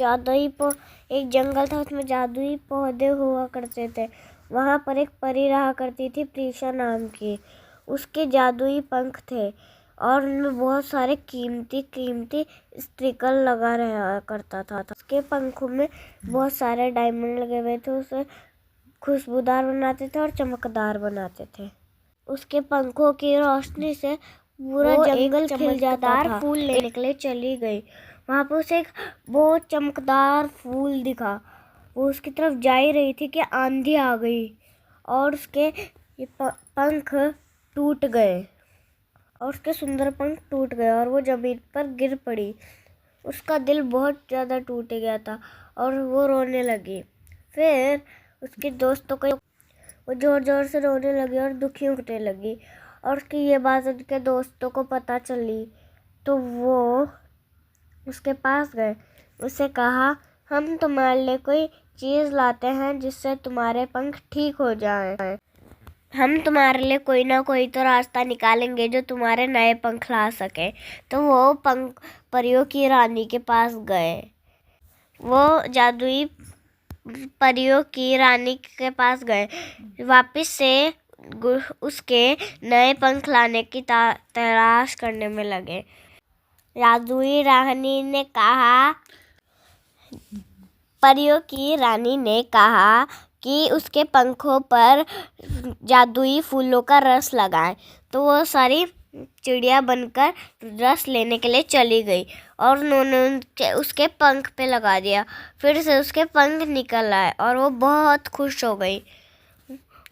एक जंगल था, उसमें जादुई पौधे हुआ करते थे। वहाँ पर एक परी रहा करती थी, प्रीशा नाम की। उसके जादुई पंख थे और उनमें बहुत सारे कीमती कीमती स्टिकर लगा रहा करता था। उसके पंखों में बहुत सारे डायमंड लगे हुए थे। उसे खुशबूदार बनाते थे और चमकदार बनाते थे। उसके पंखों की रोशनी से पूरा जंगल खिल जाता था। फूल लेने के लिए चली गई। वहाँ पर उसे एक बहुत चमकदार फूल दिखा। वो उसकी तरफ जा ही रही थी कि आंधी आ गई और उसके ये पंख टूट गए और उसके सुंदर पंख टूट गए और वो जमीन पर गिर पड़ी। उसका दिल बहुत ज़्यादा टूट गया था और वो रोने लगी। फिर उसके दोस्तों को वो ज़ोर ज़ोर से रोने लगी और दुखी होने लगी। और उसकी ये बात उनके दोस्तों को पता चली तो वो उसके पास गए। उससे कहा, हम तुम्हारे लिए कोई चीज़ लाते हैं जिससे तुम्हारे पंख ठीक हो जाएं। हम तुम्हारे लिए कोई ना कोई तो रास्ता निकालेंगे जो तुम्हारे नए पंख ला सके। तो वो पंख परियों की रानी के पास गए। वो जादुई परियों की रानी के पास गए। वापस से उसके नए पंख लाने की तलाश करने में लगे। जादुई रानी ने कहा, परियों की रानी ने कहा कि उसके पंखों पर जादुई फूलों का रस लगाएं। तो वो सारी चिड़िया बनकर रस लेने के लिए चली गई और उन्होंने उसके पंख पे लगा दिया। फिर से उसके पंख निकल आए और वो बहुत खुश हो गई।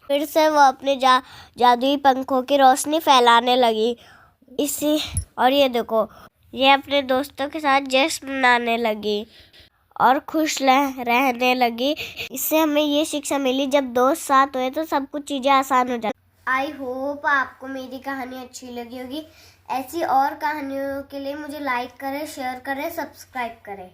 फिर से वो अपने जादुई पंखों की रोशनी फैलाने लगी। और ये देखो, ये अपने दोस्तों के साथ जश्न मनाने लगी और खुश रहने लगी। इससे हमें ये शिक्षा मिली, जब दोस्त साथ हुए तो सब कुछ चीज़ें आसान हो जाती। आई होप आपको मेरी कहानी अच्छी लगी होगी। ऐसी और कहानियों के लिए मुझे लाइक करें, शेयर करें, सब्सक्राइब करें।